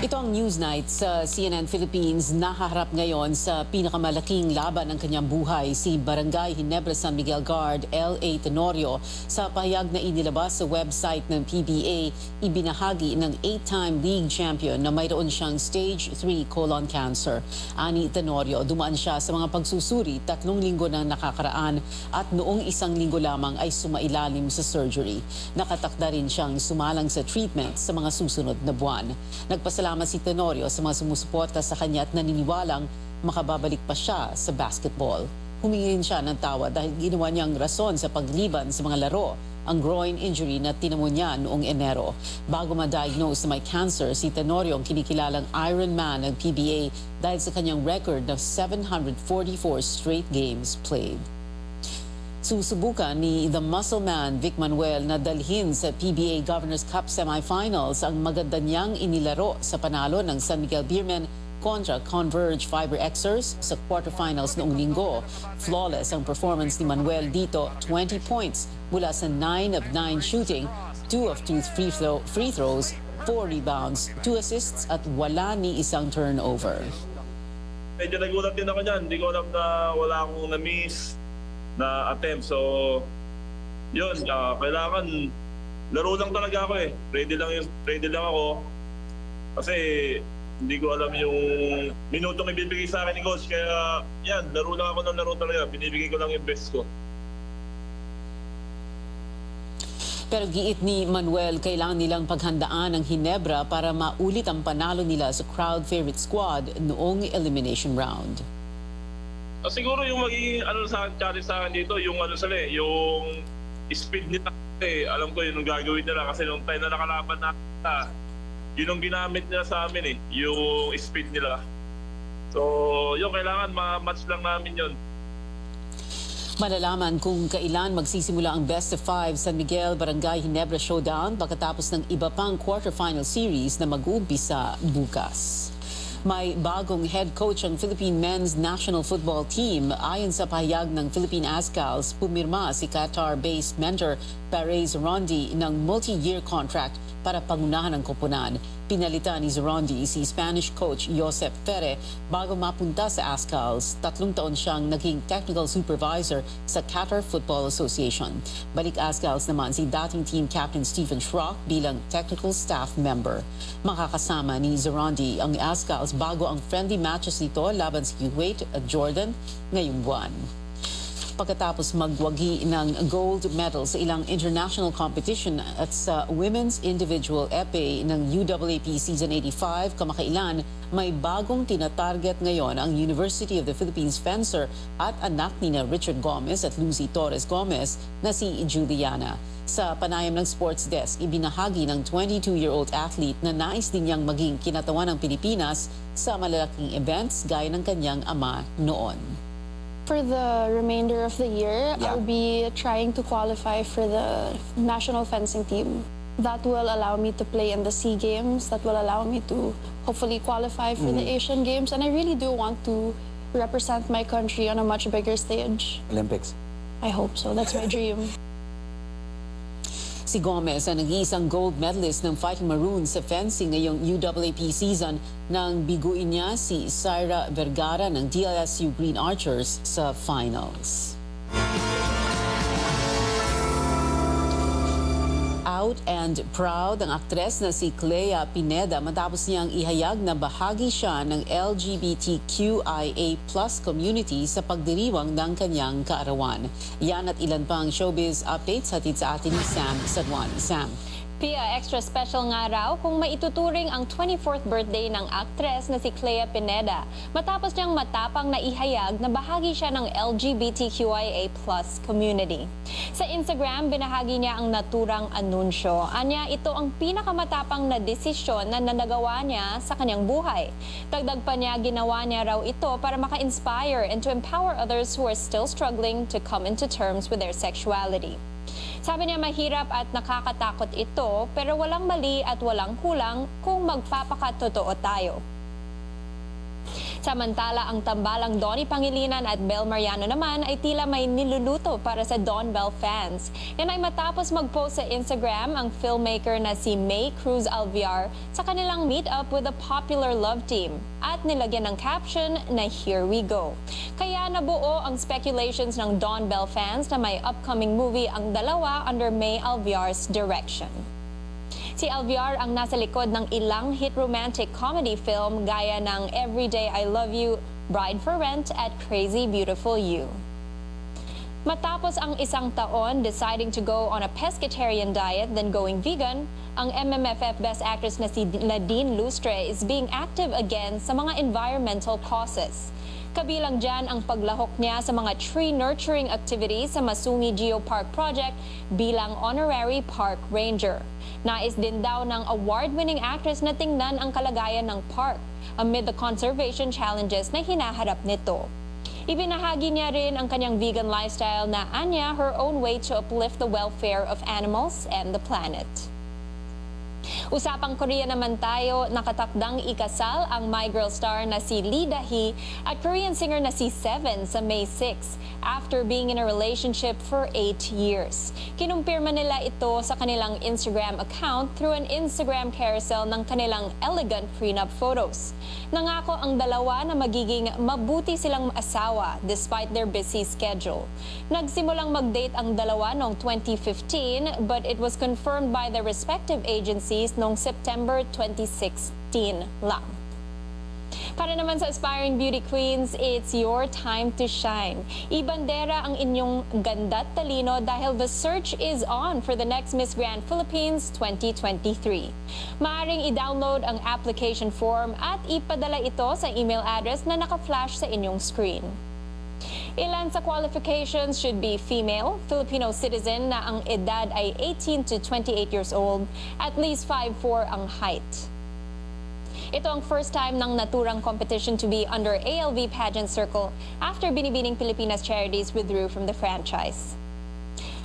Ito ang Newsnight sa CNN Philippines. Nakaharap ngayon sa pinakamalaking laban ng kanyang buhay si Barangay Ginebra San Miguel Guard L.A. Tenorio. Sa pahayag na inilabas sa website ng PBA, ibinahagi ng 8-time league champion na mayroon siyang stage 3 colon cancer. Ani Tenorio, dumaan siya sa mga pagsusuri 3 linggo na nakakaraan at noong 1 linggo lamang ay sumailalim sa surgery. Nakatakda rin siyang sumalang sa treatment sa mga susunod na buwan. Nagpasalamat si Tenorio sa mga sumusuporta sa kanya at naniniwalang makababalik pa siya sa basketball. Humingi rin siya ng tawa dahil ginawa niyang rason sa pagliban sa mga laro ang groin injury na tinamo niya noong Enero. Bago ma-diagnose na may cancer, si Tenorio ang kinikilalang Iron Man ng PBA dahil sa kanyang record na 744 straight games played. Susubukan ni The Muscle Man Vic Manuel na dalhin sa PBA Governors Cup semifinals ang maganda niyang inilaro sa panalo ng San Miguel Beermen kontra Converge Fiber Xers sa quarterfinals noong linggo. Flawless ang performance ni Manuel dito, 20 points mula sa 9 of 9 shooting, 2 of 2 free throws, 4 rebounds, 2 assists at wala ni isang turnover. Medyo nagulat din ako dyan. Hindi ko alam na wala akong na-miss na attempt. So, yun, kailangan laro lang talaga ako eh. Ready lang ako. Kasi hindi ko alam yung minutong ibibigay sa akin ni coach. Kaya yan, laro lang ako ng laro talaga. Binibigay ko lang yung best ko. Pero giit ni Manuel, kailangan nilang paghandaan ang Ginebra para maulit ang panalo nila sa crowd favorite squad noong elimination round. Siguro yung magiging challenge sa akin dito, yung yung speed nila. Alam ko yun yung gagawin nila kasi nung time na nakalaban na yun yung ginamit nila sa amin yung speed nila. So, yun, kailangan ma-match lang namin yun. Malalaman kung kailan magsisimula ang Best of 5 San Miguel Barangay Ginebra Showdown pagkatapos ng iba pang quarterfinal series na mag-uumpisa bukas. May bagong head coach ang Philippine Men's National Football Team. Ayon sa pahayag ng Philippine Azkals, pumirma si Qatar-based mentor Perez Rondi ng multi-year contract para pangunahan ang koponan. Pinalitan ni Rondi si Spanish coach Josep Ferre bago mapunta sa Azkals. 3 taon siyang naging technical supervisor sa Qatar Football Association. Balik Azkals naman si dating team captain Stephen Schrock bilang technical staff member. Makakasama ni Rondi ang Azkals bago ang friendly matches nito laban sa Kuwait at Jordan ngayong buwan. Pagkatapos magwagi ng gold medal sa ilang international competition at sa women's individual epee ng UAAP Season 85 kamakailan, may bagong tinatarget ngayon ang University of the Philippines fencer at anak ni Richard Gomez at Lucy Torres Gomez na si Juliana. Sa panayam ng Sports Desk, ibinahagi ng 22-year-old athlete na nais din niyang maging kinatawan ng Pilipinas sa malalaking events gaya ng kanyang ama noon. For the remainder of the year, Yeah. I'll be trying to qualify for the national fencing team. that will allow me to play in the SEA Games, that will allow me to hopefully qualify for the Asian Games. And I really do want to represent my country on a much bigger stage. Olympics. I hope so. That's my dream. Si Gomez ang nag-iisang gold medalist ng Fighting Maroons sa fencing ngayong UAAP season nang biguin niya si Syra Vergara ng DLSU Green Archers sa finals. Out and proud ang aktres na si Clea Pineda matapos niyang ihayag na bahagi siya ng LGBTQIA+ community sa pagdiriwang ng kanyang kaarawan. Yan at ilan pang showbiz updates hatid sa atin ni Sam Sadwan. Sam. Pia, extra special nga raw kung maituturing ang 24th birthday ng aktres na si Clea Pineda matapos niyang matapang na ihayag na bahagi siya ng LGBTQIA+ community. Sa Instagram, binahagi niya ang naturang anunsyo. Anya, ito ang pinakamatapang na desisyon na nanagawa niya sa kanyang buhay. Dagdag pa niya, ginawa niya raw ito para maka-inspire and to empower others who are still struggling to come into terms with their sexuality. Sabi niya mahirap at nakakatakot ito pero walang mali at walang kulang kung magpapakatotoo tayo. Samantala, ang tambalang Donnie Pangilinan at Bel Mariano naman ay tila may niluluto para sa Don Bell fans. Yan ay matapos mag-post sa Instagram ang filmmaker na si May Cruz Alviar sa kanilang meet-up with the popular Love Team at nilagyan ng caption na "Here we go." Kaya nabuo ang speculations ng Don Bell fans na may upcoming movie ang dalawa under May Alviar's direction. Si Alviar ang nasa likod ng ilang hit romantic comedy film gaya ng Everyday I Love You, Bride for Rent at Crazy Beautiful You. Matapos ang isang taon deciding to go on a pescatarian diet then going vegan, ang MMFF Best Actress na si Nadine Lustre is being active again sa mga environmental causes. Kabilang dyan ang paglahok niya sa mga tree nurturing activities sa Masumi Geopark Project bilang honorary park ranger. Nais din daw ng award-winning actress na tingnan ang kalagayan ng park amid the conservation challenges na hinaharap nito. Ibinahagi niya rin ang kanyang vegan lifestyle na anya her own way to uplift the welfare of animals and the planet. Usapang Korea naman tayo, nakatakdang ikasal ang My Girl star na si Lee Da-hee at Korean singer na si Seven sa May 6 after being in a relationship for 8 years. Kinumpirma nila ito sa kanilang Instagram account through an Instagram carousel ng kanilang elegant prenup photos. Nangako ang dalawa na magiging mabuti silang asawa despite their busy schedule. Nagsimulang mag-date ang dalawa noong 2015 but it was confirmed by their respective agencies noong September 2016 lang. Para naman sa aspiring beauty queens, it's your time to shine. Ibandera ang inyong ganda't talino dahil the search is on for the next Miss Grand Philippines 2023. Maaaring i-download ang application form at ipadala ito sa email address na naka-flash sa inyong screen. Ilan sa qualifications should be female, Filipino citizen na ang edad ay 18 to 28 years old, at least 5'4" ang height. Ito ang first time ng naturang competition to be under ALV pageant circle after Binibining Pilipinas Charities withdrew from the franchise.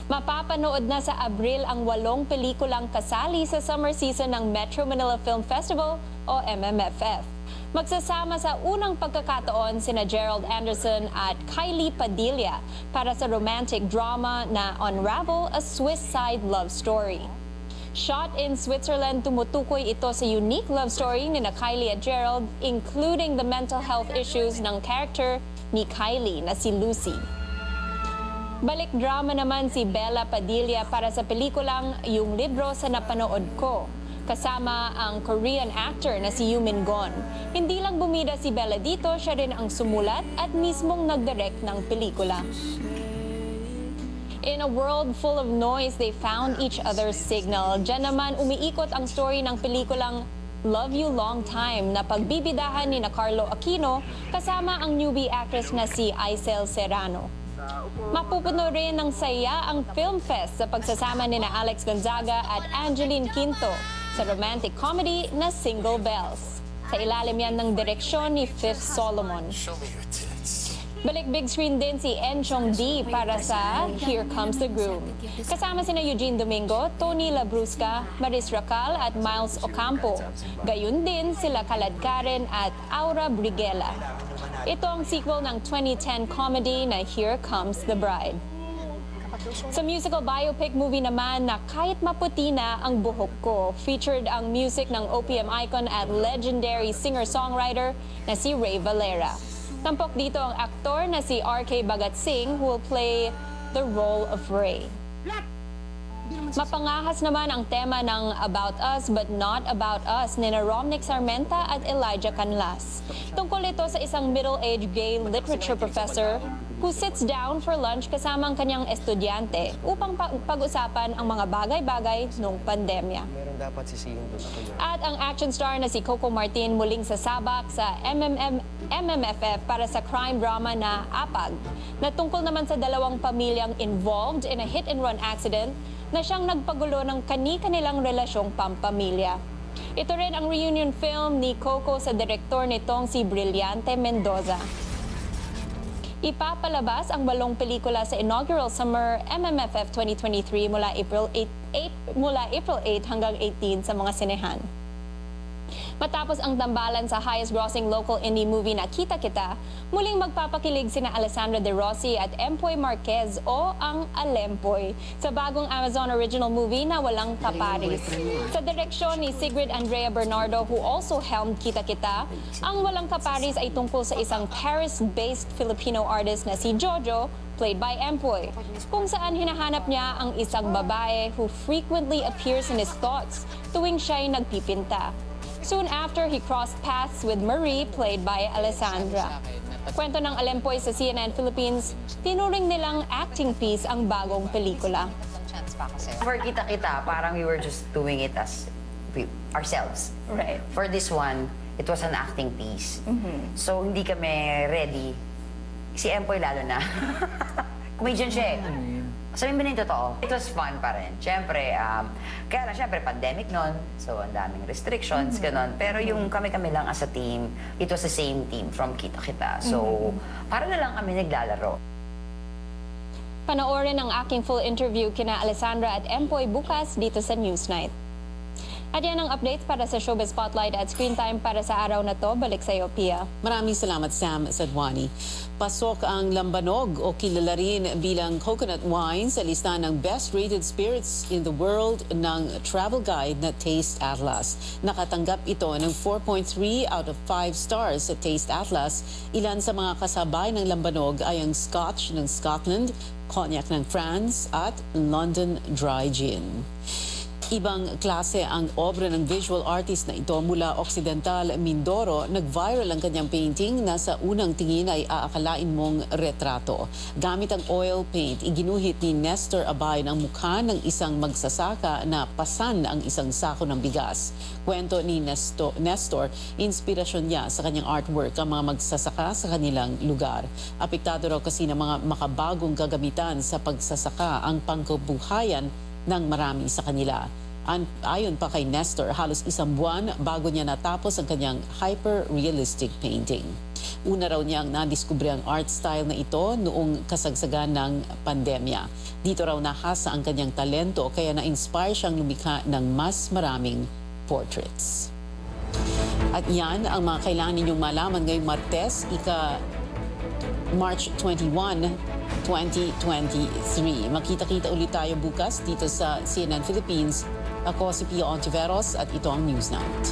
Mapapanood na sa Abril ang 8 pelikulang kasali sa summer season ng Metro Manila Film Festival o MMFF. Magsasama sa unang pagkakataon sina Gerald Anderson at Kylie Padilla para sa romantic drama na Unravel, a Swiss Side Love Story. Shot in Switzerland, tumutukoy ito sa unique love story ni Kylie at Gerald, including the mental health issues ng character ni Kylie na si Lucy. Balik drama naman si Bella Padilla para sa pelikulang Yung Libro sa Napanood Ko, kasama ang Korean actor na si Yoo Min-gon. Hindi lang bumida si Bella dito, siya rin ang sumulat at mismong nagdirect ng pelikula. In a world full of noise, they found each other's signal. Diyan naman umiikot ang story ng pelikulang Love You Long Time na pagbibidahan ni Carlo Aquino kasama ang newbie actress na si Aisel Serrano. Mapupuno rin ng saya ang Film Fest sa pagsasama ni Alex Gonzaga at Angeline Quinto sa romantic comedy na Single Bells. Sa ilalim yan ng direksyon ni Fifth Solomon. Balik big screen din si Enchong D para sa Here Comes the Groom. Kasama sina Eugene Domingo, Tony Labrusca, Maris Racal at Miles Ocampo. Gayun din sila Kalad Karen at Aura Briguela. Ito ang sequel ng 2010 comedy na Here Comes the Bride. Sa musical biopic movie naman na Kahit Maputi Na Ang Buhok Ko, featured ang music ng OPM icon at legendary singer-songwriter na si Ray Valera. Tampok dito ang aktor na si RK Bagatsing who will play the role of Ray. Mapangahas naman ang tema ng About Us But Not About Us ni Romnick Sarmenta at Elijah Canlas. Tungkol ito sa isang middle-aged gay literature professor who sits down for lunch kasama ang kanyang estudyante upang pag-usapan ang mga bagay-bagay noong pandemya. At ang action star na si Coco Martin muling sasabak sa MMFF para sa crime drama na Apag, na tungkol naman sa dalawang pamilyang involved in a hit-and-run accident na siyang nagpagulo ng kani-kanilang relasyong pampamilya. Ito rin ang reunion film ni Coco sa direktor nitong si Brillante Mendoza. Ipapalabas ang 8 pelikula sa inaugural Summer MMFF 2023 mula April 8 hanggang 18 sa mga sinehan. Matapos ang tambalan sa highest-grossing local indie movie na Kita Kita, muling magpapakilig sina Alessandra De Rossi at Empoy Marquez o ang Alempoy sa bagong Amazon original movie na Walang Kaparis. Sa direksyon ni Sigrid Andrea Bernardo who also helmed Kita Kita, ang Walang Kaparis ay tungkol sa isang Paris-based Filipino artist na si Jojo, played by Empoy, kung saan hinahanap niya ang isang babae who frequently appears in his thoughts tuwing siya'y nagpipinta. Soon after, he crossed paths with Marie, played by Alessandra. Kwento ng Alempoy sa CNN Philippines, tinuring nilang acting piece ang bagong pelikula. For Kita Kita, parang we were just doing it as ourselves. Right. For this one, it was an acting piece. So, hindi kami ready. Si Empoy lalo na. Comedian siya eh. Sabihin ba na yung totoo? It was fun pa rin. Siyempre, kaya lang, siyempre, pandemic nun. So, ang daming restrictions, ganon. Pero yung kami-kami lang as a team, it was the same team from Kita Kita. So, para na lang kami naglalaro. Panoorin ang aking full interview kina Alessandra at Empoy bukas dito sa Newsnight. At yan ang updates para sa Showbiz Spotlight at Screen Time para sa araw na to. Balik sa iyo, Pia. Maraming salamat, Sam Sadwani. Pasok ang lambanog o kilala rin bilang coconut wine sa listahan ng best-rated spirits in the world ng travel guide na Taste Atlas. Nakatanggap ito ng 4.3 out of 5 stars sa Taste Atlas. Ilan sa mga kasabay ng lambanog ay ang Scotch ng Scotland, Cognac ng France at London Dry Gin. Ibang klase ang obra ng visual artist na ito mula Occidental, Mindoro. Nag-viral ang kanyang painting na sa unang tingin ay aakalain mong retrato. Gamit ang oil paint, iginuhit ni Nestor Abay ng mukha ng isang magsasaka na pasan ang isang sako ng bigas. Kwento ni Nestor, inspirasyon niya sa kanyang artwork ang mga magsasaka sa kanilang lugar. Apektado raw kasi ng mga makabagong gagamitan sa pagsasaka ang pangkabuhayan ng marami sa kanila. Ayon pa kay Nestor, halos isang buwan bago niya natapos ang kanyang hyper-realistic painting. Una raw niyang nadiskubre ang art style na ito noong kasagsagan ng pandemya. Dito raw nahasa ang kanyang talento kaya na-inspire siyang lumikha ng mas maraming portraits. At yan ang mga kailangan ninyong malaman ngayong Martes, March 21, 2023. Makita-kita ulit tayo bukas dito sa CNN Philippines. Ako si Pia Ontiveros at ito ang Newsnight.